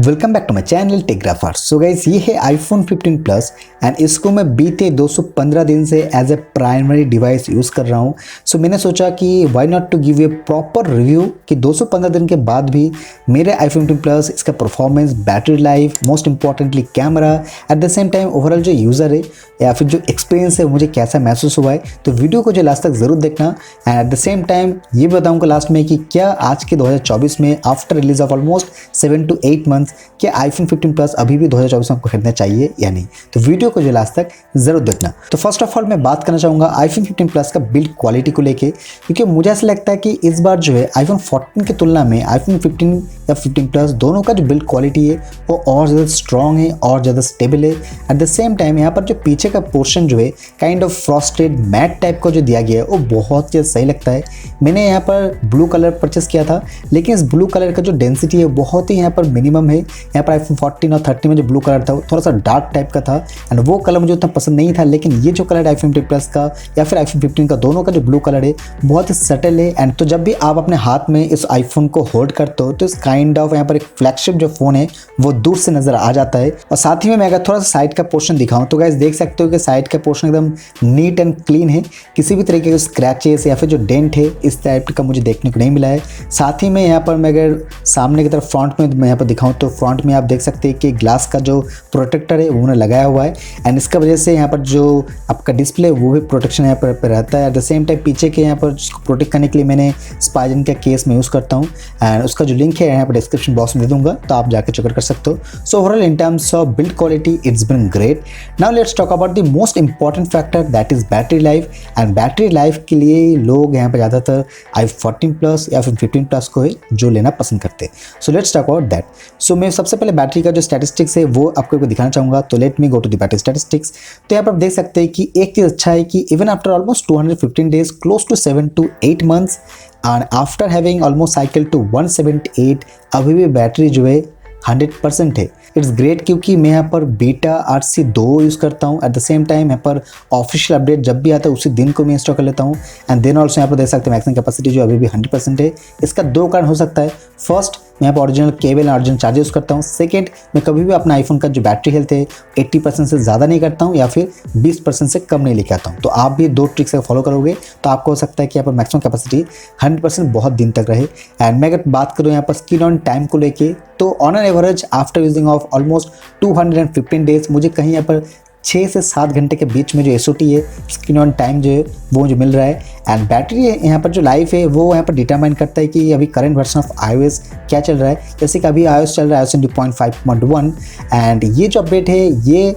Welcome back to my channel Techgrapher. So guys, ये है iPhone 15 plus and इसको मैं बीते 215 दिन से as a primary device use कर रहा हूँ। सो मैंने सोचा कि why not to give a proper review कि 215 दिन के बाद भी मेरे आईफोन 15 प्लस इसका performance, battery life, most importantly camera, at the same time overall जो यूज़र है या फिर जो एक्सपीरियंस है मुझे कैसा महसूस हुआ है। तो वीडियो को जो लास्ट तक ज़रूर देखना and at the same time ये बताऊँगा लास्ट में कि क्या आज के 2024 में after release of almost 7 to 8 months क्या आईफोन 15 प्लस अभी भी 2024 में आपको खरीदना चाहिए या नहीं। तो वीडियो को जो लास्ट तक ज़रूर देखना। तो फर्स्ट ऑफ ऑल मैं बात करना चाहूँगा आईफोन 15 प्लस का बिल्ड क्वालिटी को लेके, क्योंकि मुझे ऐसा लगता है कि इस बार जो है आईफोन 14 की तुलना में आईफोन 15 या 15 प्लस दोनों का जो बिल्ड क्वालिटी है वो और ज़्यादा स्ट्रॉन्ग है और ज़्यादा स्टेबल है। एट द सेम टाइम यहाँ पर जो पीछे का पोर्शन जो है kind of frosted matte type का जो दिया गया है वो बहुत ही सही लगता है। मैंने यहाँ पर ब्लू कलर परचेस किया था, लेकिन इस ब्लू कलर का जो डेंसिटी है बहुत ही यहाँ पर मिनिमम है। यहाँ पर आईफोन 14 और 30 में जो ब्लू कलर था वो थोड़ा सा डार्क टाइप का था एंड वो कलर मुझे उतना पसंद नहीं था। लेकिन ये जो कलर आईफोन 15 प्लस का या फिर आईफोन 15 का दोनों का जो ब्लू कलर है बहुत ही सटल है। एंड तो जब भी आप अपने हाथ में इस आईफोन को होल्ड करते हो तो इस काइंड ऑफ यहाँ पर एक फ्लैगशिप जो फोन है वो दूर से नजर आ जाता है। और साथ ही में मैं अगर थोड़ा सा साइड का पोर्शन दिखाऊं तो गाइस देख सकते हो कि साइड का पोर्शन एकदम नीट एंड क्लीन है, किसी भी तरीके के स्क्रैचेस या फिर जो डेंट है इस टाइप का मुझे देखने को नहीं मिला है। साथ ही में यहाँ पर मैं अगर सामने की तरफ फ्रंट में मैं यहाँ पर दिखाऊं तो फ्रंट में आप देख सकते हैं कि ग्लास का जो प्रोटेक्टर है वो उन्होंने लगाया हुआ है एंड इसका वजह से यहाँ पर जो आपका डिस्प्ले वो भी प्रोटेक्शन यहाँ पर रहता है। एट द सेम टाइम पीछे के यहाँ पर प्रोटेक्ट करने के लिए मैंने स्पाइजन का केस में यूज़ करता हूँ एंड उसका जो लिंक है यहाँ पर डिस्क्रिप्शन बॉक्स में दे दूंगा, तो आप जाकर चेक कर सकते हो। So overall in terms of build quality it's been great. Now let's talk about the most important factor that is battery life. And battery life के लिए लोग यहाँ पर ज़्यादातर आईफोन 14 प्लस या फिर 15 प्लस को है जो लेना पसंद करते हैं। So let's talk about that. So मैं सबसे पहले बैटरी का जो स्टैटिस्टिक्स है वो आपको दिखाना चाहूँगा। तो let me go to the battery statistics. तो यहाँ पर देख सकते हैं कि एक चीज़ अच्छा है कि even after almost 215 days close to 7 to 8 months and after having almost cycle to 178 अभी भी बैटरी जो है 100% है। इट्स ग्रेट, क्योंकि मैं यहाँ पर बीटा RC 2 यूज़ करता हूँ। एट द सेम टाइम यहाँ पर ऑफिशियल अपडेट जब भी आता है उसी दिन को मैं इंस्टॉल कर लेता हूँ। एंड देन ऑल्सो यहाँ पर देख सकते हैं मैक्सिमम कैपेसिटी जो अभी भी 100% है। इसका दो कारण हो सकता है। फर्स्ट, मैं यहाँ पर ओरिजिनल केबल और ओरिजिनल चार्जर यूज़ करता हूँ। सेकेंड, मैं कभी भी अपना आईफोन का जो बैटरी हेल्थ है 80% से ज़्यादा नहीं करता हूँ या फिर 20% से कम नहीं लेके आता हूँ। तो आप भी दो ट्रिक्स अगर फॉलो करोगे तो आपको हो सकता है कि यहाँ पर मैक्सिमम कैपेसिटी 100% बहुत दिन तक रहे। एंड मैं अगर बात करूँ यहाँ पर स्क्रीन ऑन टाइम को लेके, तो on an average after using of almost 215 days मुझे कहीं यहाँ पर 6 से 7 घंटे के बीच में जो SOT है, स्क्रीन ऑन टाइम जो है वो मुझे मिल रहा है। एंड बैटरी यहाँ पर जो लाइफ है वो यहाँ पर डिटरमाइन करता है कि अभी करंट वर्जन ऑफ iOS क्या चल रहा है। जैसे कि अभी iOS चल रहा है iOS 20.5.1 एंड ये जो अपडेट है ये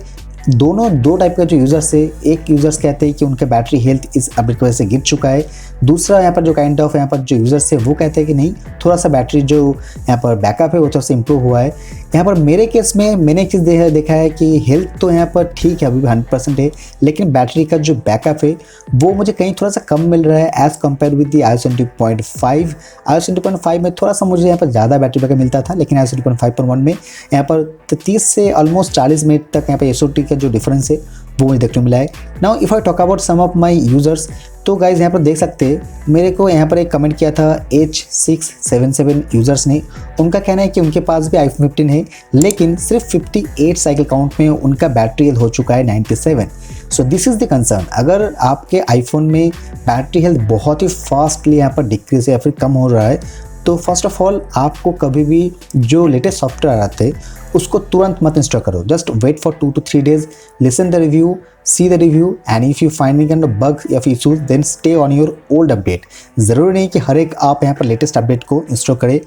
दोनों दो टाइप का जो यूज़र्स है, एक यूज़र्स कहते हैं कि उनका बैटरी हेल्थ इस अपडेट की वजह से गिर चुका है। दूसरा यहाँ पर जो काइंड ऑफ यहाँ पर जो यूज़र्स है वो कहते हैं कि नहीं, थोड़ा सा बैटरी जो यहाँ पर बैकअप है वो थोड़ा सा इंप्रूव हुआ है। यहाँ पर मेरे केस में मैंने एक चीज़ देखा है कि हेल्थ तो यहाँ पर ठीक है, अभी भी 100% है, लेकिन बैटरी का जो बैकअप है वो मुझे कहीं थोड़ा सा कम मिल रहा है as compare with the iOS 20.5। iOS 20.5 में थोड़ा सा मुझे यहाँ पर ज़्यादा बैटरी बैकअप मिलता था, लेकिन iOS 20.5.1 में यहाँ पर 30 से ऑलमोस्ट 40 मिनट तक यहाँ पर SOT का जो डिफरेंस है वो मुझे देखने को मिला है। Now if I talk about some of my users, तो गाइज यहाँ पर देख सकते हैं मेरे को यहाँ पर एक कमेंट किया था H677 यूज़र्स ने। उनका कहना है कि उनके पास भी iPhone 15 है, लेकिन सिर्फ 58 साइकिल काउंट में उनका बैटरी हेल्थ हो चुका है 97। So this is the concern. अगर आपके आईफोन में बैटरी हेल्थ बहुत ही फास्टली यहाँ पर डिक्रीज या फिर कम हो रहा है, तो फर्स्ट ऑफ ऑल आपको कभी भी जो लेटेस्ट सॉफ्टवेयर आते हैं उसको तुरंत मत इंस्टॉल करो। Just wait for 2 to 3 days, listen the review, see the review and if you find any kind of bug या फिर issues then stay on your old update. ज़रूरी नहीं कि हर एक आप यहाँ पर लेटेस्ट अपडेट को इंस्टॉल करें।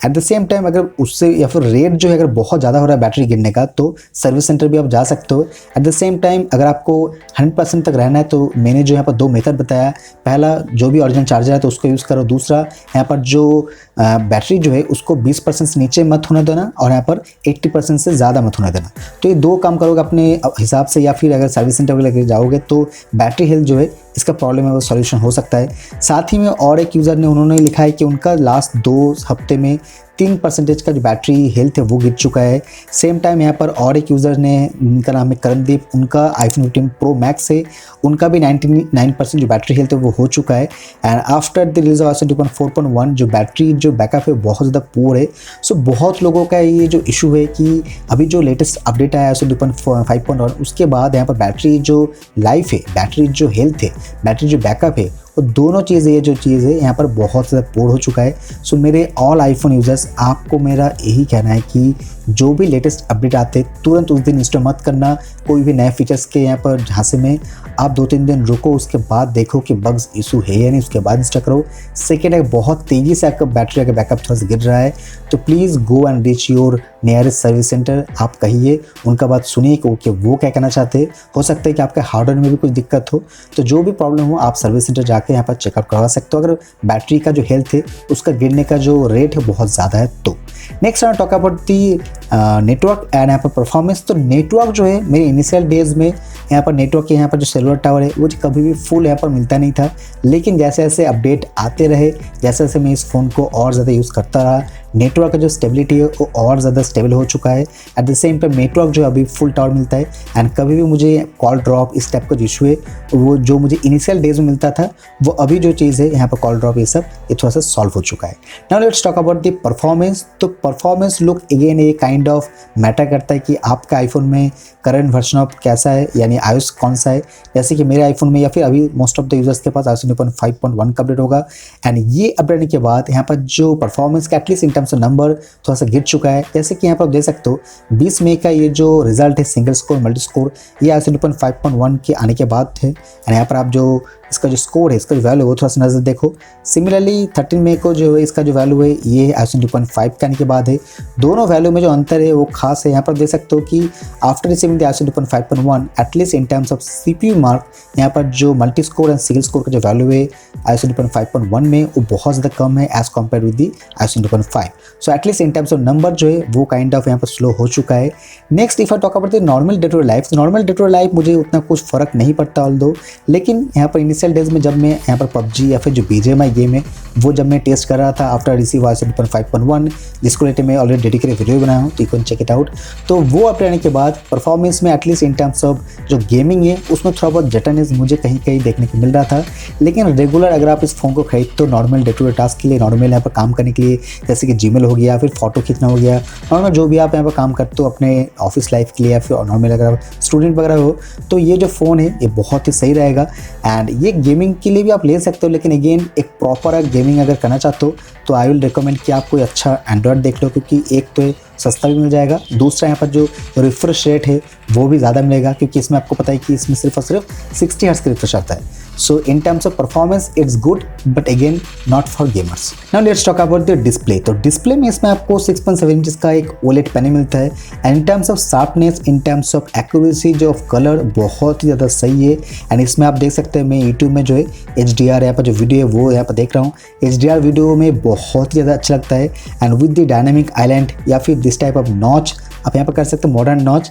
एट द सेम टाइम अगर उससे या फिर रेट जो है अगर बहुत ज़्यादा हो रहा है बैटरी गिरने का, तो सर्विस सेंटर भी आप जा सकते हो। एट द सेम टाइम अगर आपको 100% तक रहना है तो मैंने जो यहाँ पर दो मेथड बताया, पहला जो भी ओरिजिनल चार्जर है तो उसको यूज़ करो, दूसरा यहाँ पर जो बैटरी जो है उसको 20% से नीचे मत होने देना और यहाँ पर 80% से ज़्यादा मत होने देना। तो ये दो काम करोगे अपने हिसाब से, या फिर अगर सर्विस सेंटर वगैरह जाओगे तो बैटरी हेल्थ जो है इसका प्रॉब्लम है वो सॉल्यूशन हो सकता है। साथ ही में और एक यूज़र ने उन्होंने लिखा है कि उनका लास्ट 2 हफ्ते में 3% का जो बैटरी हेल्थ है वो गिर चुका है। सेम टाइम यहाँ पर और एक यूज़र ने, उनका नाम है करणदीप, उनका आईफोन 15 प्रो मैक्स है, उनका भी 99% जो बैटरी हेल्थ है वो हो चुका है। And after the release of iPhone 4.1 जो बैटरी जो बैकअप है बहुत ज़्यादा पुअर है। सो बहुत लोगों का ये जो इशू है कि अभी जो लेटेस्ट अपडेट आया iPhone 5.1 उसके बाद यहाँ पर बैटरी जो लाइफ है, बैटरी जो हेल्थ है, बैटरी जो बैकअप है, वो दोनों चीज़ें, ये जो चीज़ है यहाँ पर बहुत ज़्यादा पोर हो चुका है। सो मेरे ऑल आईफोन यूज़र्स, आपको मेरा यही कहना है कि जो भी लेटेस्ट अपडेट आते तुरंत उस दिन इंस्टॉल मत करना। कोई भी नए फीचर्स के यहाँ पर झांसे में आप 2-3 दिन रुको, उसके बाद देखो कि बग्स इशू है या नहीं, उसके बाद इंस्टॉल करो। सेकेंड है, बहुत तेज़ी से आपका बैटरी का बैकअप थोड़ा सा गिर रहा है तो please go and reach your nearest service centre. आप कहिए, उनका बात सुनिए कि वो क्या कहना चाहते हैं। हो सकता है कि आपके हार्डवेयर में भी कुछ दिक्कत हो, तो जो भी प्रॉब्लम हो आप सर्विस सेंटर जाके यहाँ पर चेकअप करवा सकते हो अगर बैटरी का जो हेल्थ है उसका गिरने का जो रेट है बहुत ज़्यादा है तो। Next I talk about the network and यहाँ पर परफॉर्मेंस। तो नेटवर्क जो है मेरे इनिशियल डेज में यहाँ पर नेटवर्क के यहाँ पर जो सेलुलर टावर है वो कभी भी फुल यहाँ पर मिलता नहीं था, लेकिन जैसे जैसे अपडेट आते रहे, जैसे जैसे मैं इस फ़ोन को और ज़्यादा यूज़ करता रहा, नेटवर्क का जो स्टेबिलिटी है वो और ज़्यादा स्टेबल हो चुका है। Eight the same time network जो अभी फुल टावर मिलता है एंड कभी भी मुझे कॉल ड्रॉप इस टाइप का जो इशू है वो जो मुझे इनिशियल डेज में मिलता था वो अभी जो चीज़ है यहाँ पर कॉल ड्रॉप ये सब ये थोड़ा सा सॉल्व हो चुका है। Now let's talk about the performance. तो परफॉर्मेंस लुक अगेन ये काइंड ऑफ मैटर करता है कि आपका आईफोन में करंट वर्जन ऑफ कैसा है, यानी iOS कौन सा है। जैसे कि मेरे आईफोन में या फिर अभी मोस्ट ऑफ द यूजर्स के पास iPhone 5.1 का अपडेट होगा एंड ये अपडेट के बाद यहाँ पर जो परफॉर्मेंस का at least in terms of number थोड़ा सा गिर चुका है। जैसे कि यहाँ पर आप देख सकते हो 20 मई का ये जो रिजल्ट है सिंगल स्कोर मल्टी स्कोर, ये iPhone 5.1 के आने के बाद थे। एंड यहाँ पर आप जो इसका जो स्कोर है, इसका जो वैल्यू है वो थोड़ा सा नज़र देखो। सिमिलरली 13 मई को जो है इसका जो वैल्यू है ये iPhone 2.5 के आने के बाद है। दोनों वैल्यू में जो अंतर है वो खास है। यहाँ पर देख सकते हो कि after receiving the iPhone 2.5.1 at least in terms of CPU mark, यहाँ पर जो multi score and single score का जो वैल्यू है iPhone 2.5.1 में वो बहुत ज़्यादा कम है as compare with the iPhone 2.5। So at least in terms of number जो है वो काइंड ऑफ यहाँ पर स्लो हो चुका है। Next if I talk about the normal day to day life, normal day to day life मुझे उतना कुछ फ़र्क नहीं पड़ता ऑल्दो, लेकिन यहाँ पर इनिशियल डेज में जब मैं यहाँ पर PUBG या फिर जो BGMI गेम है वो जब मैं टेस्ट कर रहा था आफ्टर रिसीव iPhone 5.1, जिसको लेकर मैं ऑलरेडी डेडिकेटेड वीडियो बनाया हूँ तो you can check it out. तो वो अपडेट आने के बाद परफॉर्मेंस में एटलीस्ट इन टर्म्स ऑफ जो गेमिंग है उसमें थोड़ा बहुत जटरनेस मुझे कहीं कहीं देखने को मिल रहा था। लेकिन रेगुलर अगर आप इस फ़ोन को खरीदते हो normal day to day task के लिए, नॉर्मल यहाँ पर काम करने के लिए, जैसे कि जीमेल हो गया, फिर फोटो खींचना हो गया, नॉर्मल जो भी आप यहाँ पर काम करते हो अपने ऑफिस लाइफ के लिए या फिर नॉर्मल अगर आप स्टूडेंट वगैरह हो, तो ये जो फ़ोन है ये बहुत ही सही रहेगा। एंड ये गेमिंग के लिए भी आप ले सकते हो, लेकिन अगेन एक प्रॉपर गेमिंग अगर करना चाहते हो तो आई विल रिकमेंड कि आप कोई अच्छा एंड्रॉयड देख लो, क्योंकि एक तो सस्ता भी मिल जाएगा, दूसरा यहाँ पर जो रिफ्रेश रेट है वो भी ज़्यादा मिलेगा, क्योंकि इसमें आपको पता है कि इसमें सिर्फ और सिर्फ 60 हर्ट्ज का रिफ्रेश आता है। So in terms of performance it's good but again not for gamers. Now let's talk about the display. तो डिस्प्ले में इसमें आपको 6.7 इंच का एक OLED पैनल मिलता है and in terms of sharpness, in terms of accuracy जो of colour बहुत ही ज़्यादा सही है। एंड इसमें आप देख सकते हैं मैं यूट्यूब में जो है HDR यहाँ पर जो वीडियो है वो यहाँ पर देख रहा हूँ, HDR वीडियो में बहुत ही ज़्यादा अच्छा लगता है। And with the dynamic island या फिर दिस टाइप ऑफ नॉच आप यहाँ पर कर सकते हो, मॉडर्न नॉच।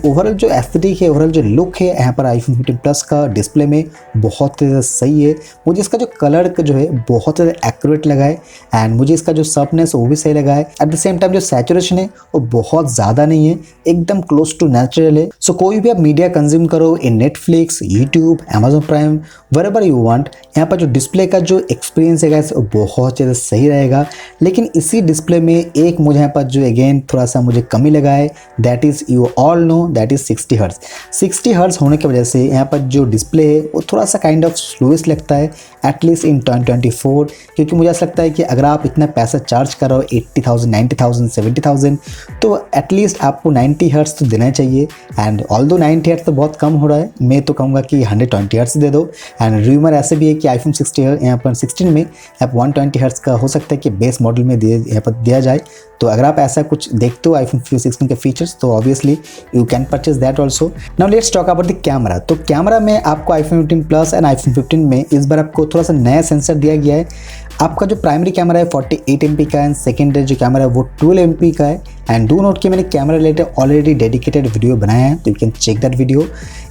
ओवरऑल जो एस्थेटिक है, ओवरऑल जो लुक है यहाँ पर iPhone 15 प्लस का डिस्प्ले में बहुत ज़्यादा सही है। मुझे इसका जो कलर का जो है बहुत ज़्यादा एक्यूरेट लगा है एंड मुझे इसका जो शार्पनेस वो भी सही लगा है। एट द सेम टाइम जो सैचुरेशन है वो बहुत ज़्यादा नहीं है, एकदम क्लोज टू नेचुरल है। सो कोई भी आप मीडिया कंज्यूम करो इन Netflix, YouTube, Amazon prime, wherever you want, यहाँ पर जो डिस्प्ले का जो एक्सपीरियंस है वो बहुत ज़्यादा सही रहेगा। लेकिन इसी डिस्प्ले में एक मुझे यहाँ पर जो अगेन थोड़ा सा मुझे कमी लगा है, that is you all know that is 60 hertz. 60 hertz होने की वजह से यहाँ पर जो डिस्प्ले है वो थोड़ा सा काइंड ऑफ स्लोएस्ट लगता है एटलीस्ट इन 2024, क्योंकि मुझे ऐसा लगता है कि अगर आप इतना पैसा चार्ज कर रहे हो 80,000, 90,000, 70,000 तो एटलीस्ट आपको 90 हर्ट्ज तो देना चाहिए। एंड ऑल्दो 90 हर्ट्ज तो बहुत कम हो रहा है, मैं तो कहूँगा कि 120 हर्ट्ज दे दो। एंड रूमर ऐसे भी है कि iPhone 16 यहाँ पर 16 में आप 120 हर्ट्ज का हो सकता है कि बेस मॉडल में यहाँ पर दिया जाए। तो अगर आप ऐसा कुछ देखते हो iPhone 16 के फीचर्स तो obviously you can purchase that also. Now let's talk about the camera. तो कैमरा में आपको iPhone 15 प्लस एंड iPhone 15 में इस बार आपको थोड़ा सा नया सेंसर दिया गया है। आपका जो प्राइमरी कैमरा है 48 MP का है, सेकेंडरी जो कैमरा है वो 12 MP का है। एंड डू नोट कि मैंने camera related already dedicated video बनाया है, तो you can check that video.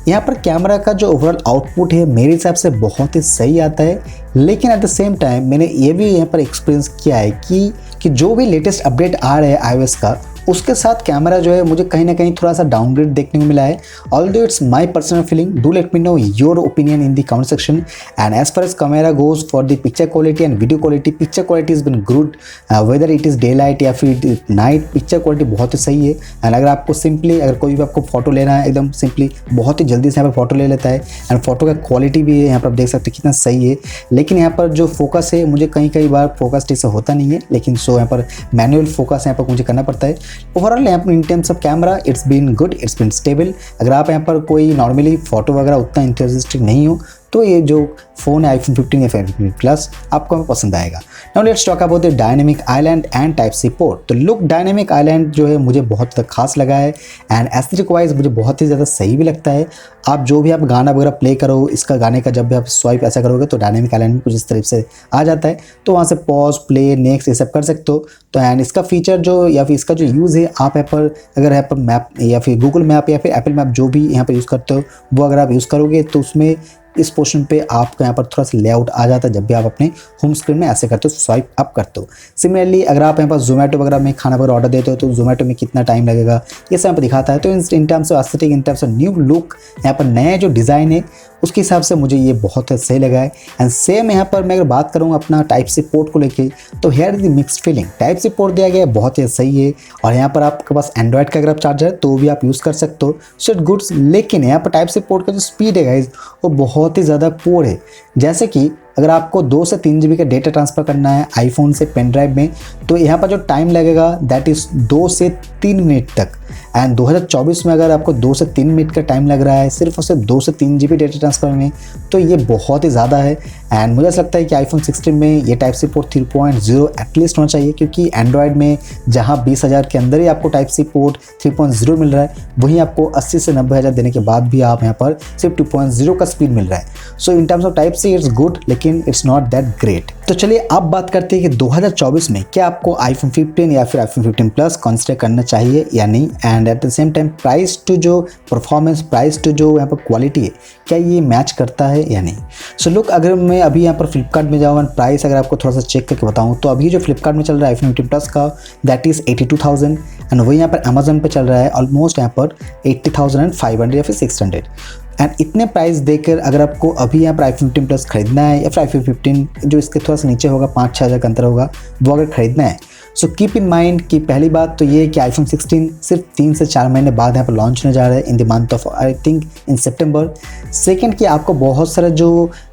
यहाँ पर कैमरा का जो ओवरऑल आउटपुट है मेरे हिसाब से बहुत ही सही आता है, लेकिन एट द सेम टाइम मैंने ये भी यहाँ पर एक्सपीरियंस किया है कि जो भी लेटेस्ट अपडेट आ रहा है iOS का, उसके साथ कैमरा जो है मुझे कहीं ना कहीं थोड़ा सा डाउनग्रेड देखने को मिला है। Although it's my personal feeling, do let me know your opinion in the comment section. And as far as camera goes for the picture quality and video quality, picture quality is been good, whether it is day light या फिर night, picture quality बहुत ही सही है। And अगर आपको simply अगर कोई भी आपको फोटो लेना है एकदम सिंपली बहुत ही जल्दी से यहाँ पर फोटो ले लेता है। एंड फोटो का क्वालिटी भी है यहाँ पर आप देख सकते हैं कितना सही है। लेकिन यहाँ पर जो फोकस है मुझे कई बार फोकस ठीक से होता नहीं है, लेकिन सो यहाँ पर मैनुअल फोकस यहाँ पर मुझे करना पड़ता है। ओवरऑल यहाँ पर in terms of camera it's been good, it's been stable. अगर आप यहाँ पर कोई नॉर्मली फोटो वगैरह उतना इंथुसियास्टिक नहीं हो तो ये जो फ़ोन है iPhone 15 या 15 प्लस आपको पसंद आएगा। Now let's talk about the dynamic island and type C port. तो लुक डायनेमिक आइलैंड जो है मुझे बहुत ज़्यादा खास लगा है एंड एस्थेटिक वाइज मुझे बहुत ही ज़्यादा सही भी लगता है। आप जो भी आप गाना वगैरह प्ले करो, इसका गाने का जब भी आप स्वाइप ऐसा करोगे तो डायनेमिक आइलैंड में कुछ इस तरह से आ जाता है, तो वहाँ से पॉज, प्ले, नेक्स्ट ये सब कर सकते हो। तो एंड इसका फीचर जो या फिर इसका जो यूज़ है, आप यहाँ पर अगर यहाँ पर मैप या फिर गूगल मैप या फिर एप्पल मैप जो भी यहाँ पर यूज़ करते हो वो अगर आप यूज़ करोगे तो उसमें इस पोर्शन पे आपको यहाँ पर थोड़ा सा लेआउट आ जाता है जब भी आप अपने होम स्क्रीन में ऐसे करते हो, स्वाइप अप करते हो। सिमिलरली अगर आप यहाँ पर जोमेटो वगैरह में खाना वगैरह ऑर्डर देते हो तो जोमेटो में कितना टाइम लगेगा ये सब यहाँ पर दिखाता है। तो इन terms of aesthetic, in terms of new look, यहाँ पर नया जो डिज़ाइन है उसके हिसाब से मुझे ये बहुत सही लगा है। एंड सेम यहाँ पर मैं अगर बात करूँ अपना टाइप सी पोर्ट को लेके, तो here is the mixed feeling. Type C port दिया गया है बहुत ही सही है, और यहाँ पर आपके पास एंड्रॉइड का अगर आप चार्जर है तो भी आप यूज़ कर सकते हो, सो इट गुड्स। लेकिन यहाँ पर टाइप सी पोर्ट का जो स्पीड है गाइज वो बहुत ही ज़्यादा पोर है। जैसे कि अगर आपको 2 से 3 GB का डेटा ट्रांसफ़र करना है आईफोन से पेन ड्राइव में, तो यहाँ पर जो टाइम लगेगा दैट इज़ 2 से 3 मिनट तक। एंड 2024 में अगर आपको 2 से 3 मिनट का टाइम लग रहा है सिर्फ और सिर्फ 2 से 3 GB डेटा ट्रांसफ़र में, तो ये बहुत ही ज़्यादा है। एंड मुझे ऐसा लगता है कि iPhone 16 में ये टाइप सी पोर्ट 3.0 एटलीस्ट होना चाहिए, क्योंकि एंड्रॉयड में जहाँ 20,000 के अंदर ही आपको टाइप सी पोर्ट 3.0 मिल रहा है, वहीं आपको 80 से 90,000 देने के बाद भी आप यहाँ पर सिर्फ 2.0 का स्पीड मिल रहा है। So in terms of type C it's good, लेकिन इट्स नॉट दैट ग्रेट। तो चलिए अब बात करते हैं कि 2024 में क्या आपको iPhone 15 या फिर iPhone 15 प्लस कंसीडर करना चाहिए या नहीं। And at the same time price to जो परफॉर्मेंस, प्राइस टू जो यहाँ पर क्वालिटी है, क्या ये मैच करता है या नहीं। सो लुक, अगर मैं अभी यहाँ पर फ्लिपकार्ट में जाऊँ, प्राइस अगर आपको थोड़ा सा चेक करके बताऊँ, तो अभी जो फ्लिपकार्ट में चल रहा है iPhone 15 प्लस का दैट इज़ 82,000, एंड वही यहाँ पर अमेजोन पे चल रहा है ऑलमोस्ट यहाँ पर 80,500 या फिर 600। एंड इतने प्राइस देकर अगर आपको अभी यहाँ पर iPhone 15 प्लस खरीदना है या फिर iPhone 15 जो इसके थोड़ा सा नीचे होगा 5-6 हज़ार का अंतर होगा, वो अगर खरीदना है, सो कीप इन माइंड कि पहली बात तो ये है कि iPhone 16 सिर्फ 3 से 4 महीने बाद यहाँ पर लॉन्च होने जा रहा है in the month of I think in September. Second कि आपको बहुत सारे जो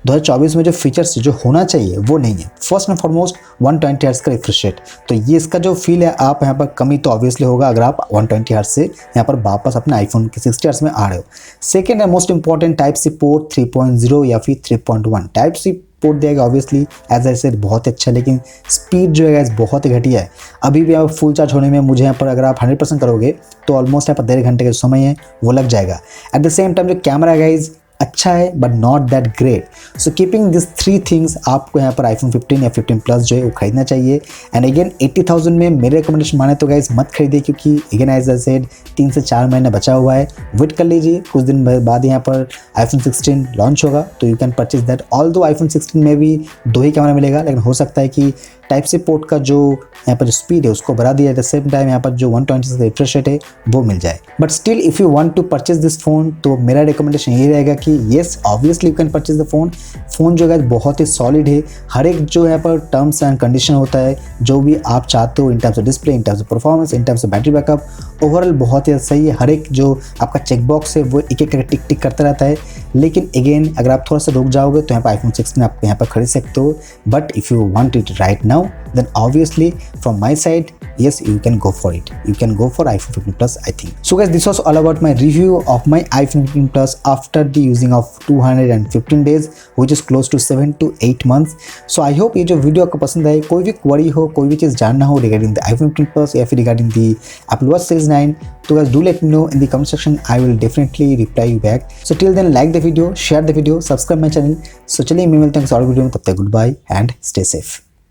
2024 में जो फीचर्स जो होना चाहिए वो नहीं है। फर्स्ट एंड फॉरमोस्ट 120 हर्ट्ज का रिफ्रेश रेट, तो ये इसका जो फील है आप यहाँ पर कमी तो ऑब्वियसली होगा अगर आप 120 हर्ट्ज से यहाँ पर वापस अपने आईफोन के 60 हर्ट्ज में आ रहे हो। Second and most important type C port 3.0 या फिर 3.1 टाइप सी पोर्ट दिया गया ऑब्वियसली एज आई सेड बहुत ही अच्छा, लेकिन स्पीड जो है गाइस बहुत ही घटिया है। अभी भी आप फुल चार्ज होने में मुझे यहाँ पर अगर आप 100% करोगे तो ऑलमोस्ट यहाँ पर 1.5 घंटे का समय है वो लग जाएगा। एट द सेम टाइम जो कैमरा गाइस अच्छा है but not that great. So keeping this 3 things आपको यहाँ पर iPhone 15 या 15 प्लस जो है वो खरीदना चाहिए। एंड अगेन 80,000 में मेरे रिकमेंडेशन माने तो गाइस मत खरीदिए, क्योंकि अगेन एज आई सेड 3 से 4 महीने बचा हुआ है, वेट कर लीजिए, कुछ दिन बाद यहाँ पर iPhone 16 लॉन्च होगा तो you can purchase that. Although iPhone 16 में भी 2 ही कैमरा मिलेगा, लेकिन हो सकता है कि टाइप सी पोर्ट का जो यहाँ पर जो स्पीड है उसको बढ़ा दिया, एट द सेम टाइम यहाँ पर जो 120 का रिफ्रेश रेट है वो मिल जाए। But still if you want to purchase this phone, तो मेरा रिकमेंडेशन यही रहेगा कि yes obviously you can purchase the phone जो है बहुत ही सॉलिड है। हर एक जो यहाँ पर टर्म्स एंड कंडीशन होता है जो भी आप चाहते हो इन terms of display, in terms of performance, in terms of battery backup, overall बहुत ही सही है। हर एक जो आपका चेक बॉक्स है वो एक एक करके टिक टिक करता रहता है। लेकिन अगेन अगर आप थोड़ा सा रुक जाओगे तो यहाँ पर iPhone 16 आप यहाँ पर खरीद सकते हो। But if you want it right now, then obviously from my side yes, you can go for it. You can go for iPhone 15 Plus, I think. So guys, this was all about my review of my iPhone 15 Plus after the using of 215 days, which is close to 7 to 8 months. So I hope ये जो video आपको पसंद आए, कोई भी query हो, कोई भी चीज़ जानना हो रिगार्डिंग द iPhone 15 Plus या फिर regarding the Apple Watch Series 9, तो guys do let me know in the comment section. I will definitely reply you back. So till then, like the video, share the video, subscribe my channel. So चलिए मैं मिलता हूँ किसी और video में, तब तक good bye and stay safe.